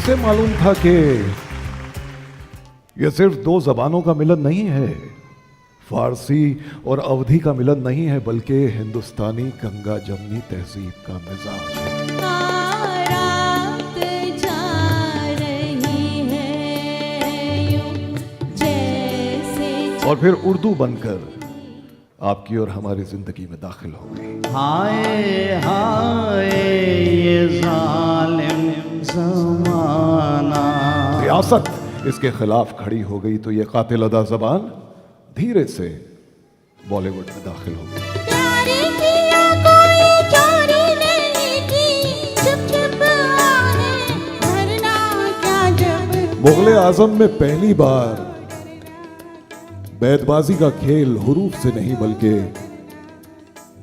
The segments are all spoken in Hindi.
किसे मालूम था कि यह सिर्फ दो जबानों का मिलन नहीं है, फारसी और अवधी का मिलन नहीं है, बल्कि हिंदुस्तानी गंगा जमनी तहजीब का मिजाज है। रात जा रही है यूं जैसे और फिर उर्दू बनकर आपकी और हमारी जिंदगी में दाखिल हो गई। हाय हाय ये जालिम ज़माना। रियासत इसके खिलाफ खड़ी हो गई तो ये कातिल अदा जबान धीरे से बॉलीवुड में दाखिल हो गई। प्यारी किया कोई चोरी नहीं की, चुप चुप आए भरना क्या जब। मुगले आजम में पहली बार बैतबाजी का खेल हुरूफ से नहीं बल्कि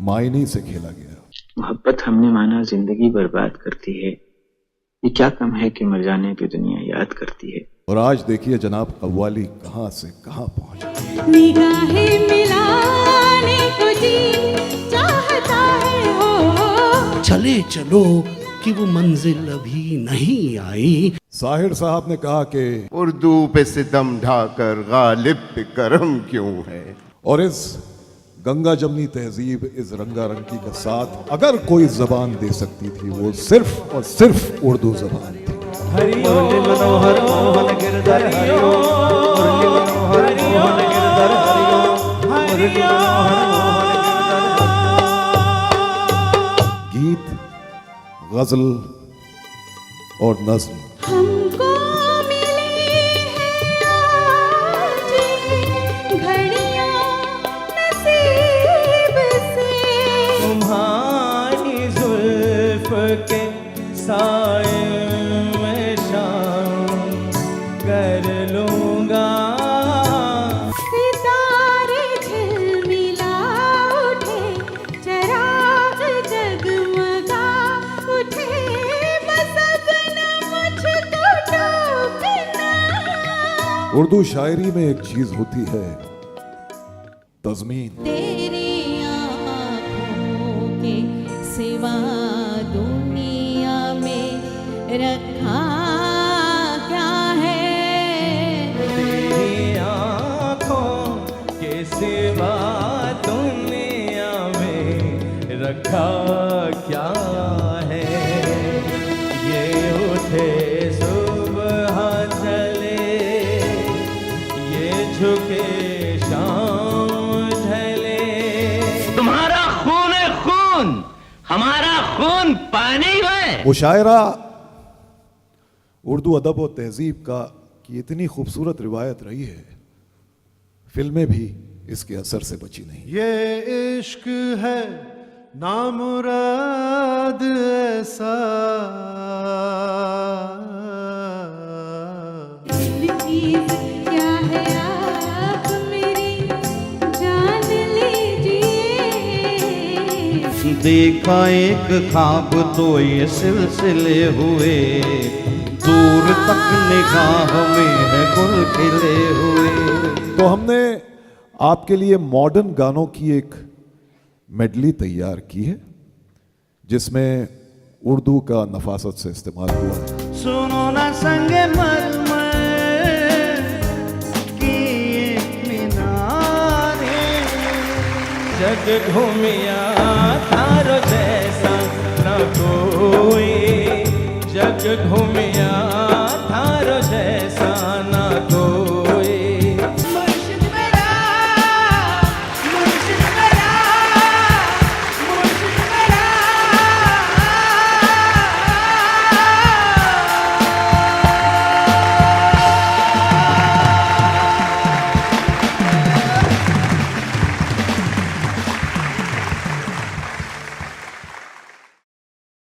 मायने से खेला गया। मोहब्बत हमने माना जिंदगी बर्बाद करती है, ये क्या कम है कि मर जाने पे दुनिया याद करती है। और आज देखिए जनाब कव्वाली कहां से कहां पहुंच गई। निगाहें मिलाने को जी चाहता है हो, चले चलो कि वो मंजिल अभी नहीं आई। साहिर साहब ने कहा कि उर्दू पे सितम ढाकर गालिब पे करम क्यों है। और इस गंगा जमनी तहजीब, इस रंगारंगी का साथ अगर कोई जबान दे सकती थी वो सिर्फ और सिर्फ उर्दू जबान थी। मुरली मनोहर मोहन गिरधर हरिओ, मुरली मनोहर मोहन गिरधर हरिओ, मुरली मनोहर मोहन गिरधर। गीत, गजल और नज्म हमको मिली है आज घड़ियां नसीब से, तुम्हारी जुल्फ के साए में शाम कर लूंगा। सितारे झिलमिला उठे, चराग जगमगा उठे, बस अपना मुझको टोकना। उर्दू शायरी में एक चीज होती है तज़मीन। तेरी आँखों के सिवा दुनिया में रखा क्या है। तेरी आँखों के सिवा दुनिया में रखा क्या है। ये उठे सुबह चले, ये झुके शाम ढले। तुम्हारा खून है खून, हमारा खून पानी है। मुशायरा उर्दू अदब और तहजीब का की इतनी खूबसूरत रिवायत रही है, फिल्में भी इसके असर से बची नहीं। ये इश्क है नामुराद ऐसा, चीज़ क्या है आप मेरी जान लीजिए। देखा एक ख्वाब तो ये सिलसिले हुए, दूर तक निगाह में है गुल खिले हुए। तो हमने आपके लिए मॉडर्न गानों की एक मेडली तैयार की है जिसमें उर्दू का नफासत से इस्तेमाल हुआ है। सुनो ना संगे मरमर की एक मीनारे, जग घूमिया थारो जैसा न कोई, जग घूमिया